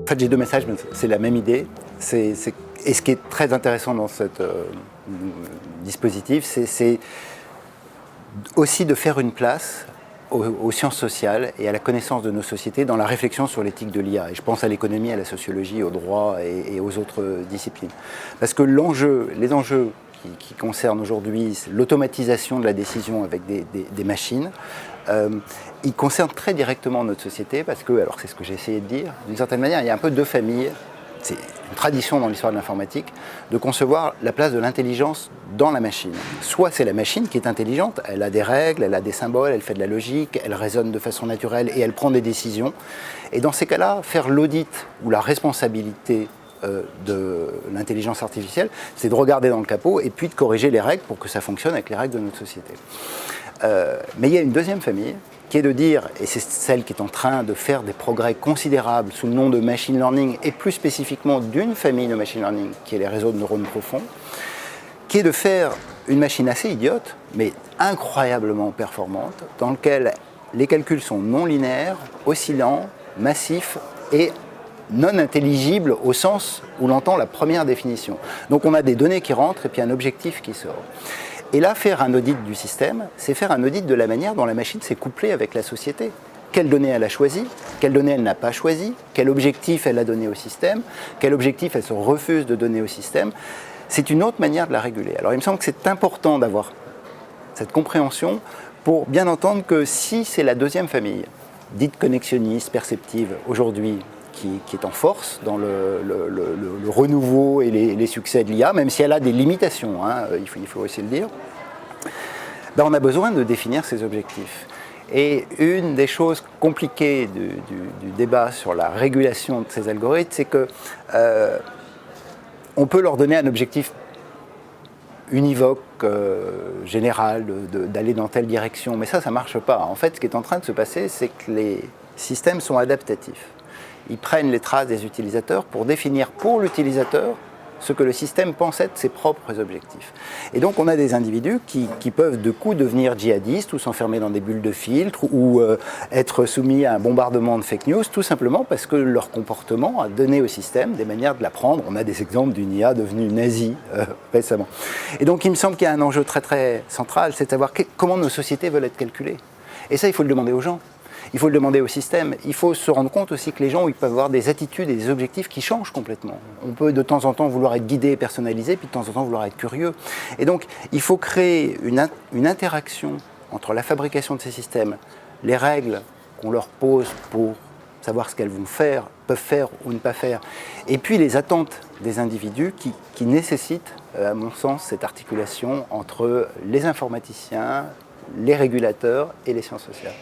En fait, j'ai deux messages, mais c'est la même idée. Et ce qui est très intéressant dans ce dispositif, c'est aussi de faire une place aux sciences sociales et à la connaissance de nos sociétés dans la réflexion sur l'éthique de l'IA. Et je pense à l'économie, à la sociologie, au droit et aux autres disciplines. Parce que les enjeux qui concernent aujourd'hui l'automatisation de la décision avec des machines, ils concernent très directement notre société parce que, alors c'est ce que j'ai essayé de dire, d'une certaine manière, il y a un peu deux familles. C'est une tradition dans l'histoire de l'informatique de concevoir la place de l'intelligence dans la machine. Soit c'est la machine qui est intelligente, elle a des règles, elle a des symboles, elle fait de la logique, elle raisonne de façon naturelle et elle prend des décisions. Et dans ces cas-là, faire l'audit ou la responsabilité de l'intelligence artificielle, c'est de regarder dans le capot et puis de corriger les règles pour que ça fonctionne avec les règles de notre société. Mais il y a une deuxième famille qui est de dire, et c'est celle qui est en train de faire des progrès considérables sous le nom de machine learning, et plus spécifiquement d'une famille de machine learning, qui est les réseaux de neurones profonds, qui est de faire une machine assez idiote, mais incroyablement performante, dans laquelle les calculs sont non linéaires, oscillants, massifs et non intelligibles au sens où l'entend la première définition. Donc on a des données qui rentrent et puis un objectif qui sort. Et là, faire un audit du système, c'est faire un audit de la manière dont la machine s'est couplée avec la société. Quelles données elle a choisies, quelles données elle n'a pas choisies, quel objectif elle a donné au système, quel objectif elle se refuse de donner au système. C'est une autre manière de la réguler. Alors il me semble que c'est important d'avoir cette compréhension pour bien entendre que si c'est la deuxième famille, dite connexionniste, perceptive, aujourd'hui, qui est en force dans le renouveau et les succès de l'IA, même si elle a des limitations, hein, il faut aussi le dire, ben on a besoin de définir ses objectifs. Et une des choses compliquées du débat sur la régulation de ces algorithmes, c'est que on peut leur donner un objectif univoque, général, d'aller dans telle direction, mais ça ne marche pas. En fait, ce qui est en train de se passer, c'est que les systèmes sont adaptatifs. Ils prennent les traces des utilisateurs pour définir pour l'utilisateur ce que le système pense être ses propres objectifs. Et donc on a des individus qui peuvent de coup devenir djihadistes ou s'enfermer dans des bulles de filtre ou être soumis à un bombardement de fake news, tout simplement parce que leur comportement a donné au système des manières de l'apprendre. On a des exemples d'une IA devenue nazie récemment. Et donc il me semble qu'il y a un enjeu très très central, c'est de savoir comment nos sociétés veulent être calculées. Et ça, il faut le demander aux gens. Il faut le demander au système. Il faut se rendre compte aussi que les gens ils peuvent avoir des attitudes et des objectifs qui changent complètement. On peut de temps en temps vouloir être guidé et personnalisé, puis de temps en temps vouloir être curieux. Et donc, il faut créer une interaction entre la fabrication de ces systèmes, les règles qu'on leur pose pour savoir ce qu'elles vont faire, peuvent faire ou ne pas faire, et puis les attentes des individus qui nécessitent, à mon sens, cette articulation entre les informaticiens, les régulateurs et les sciences sociales.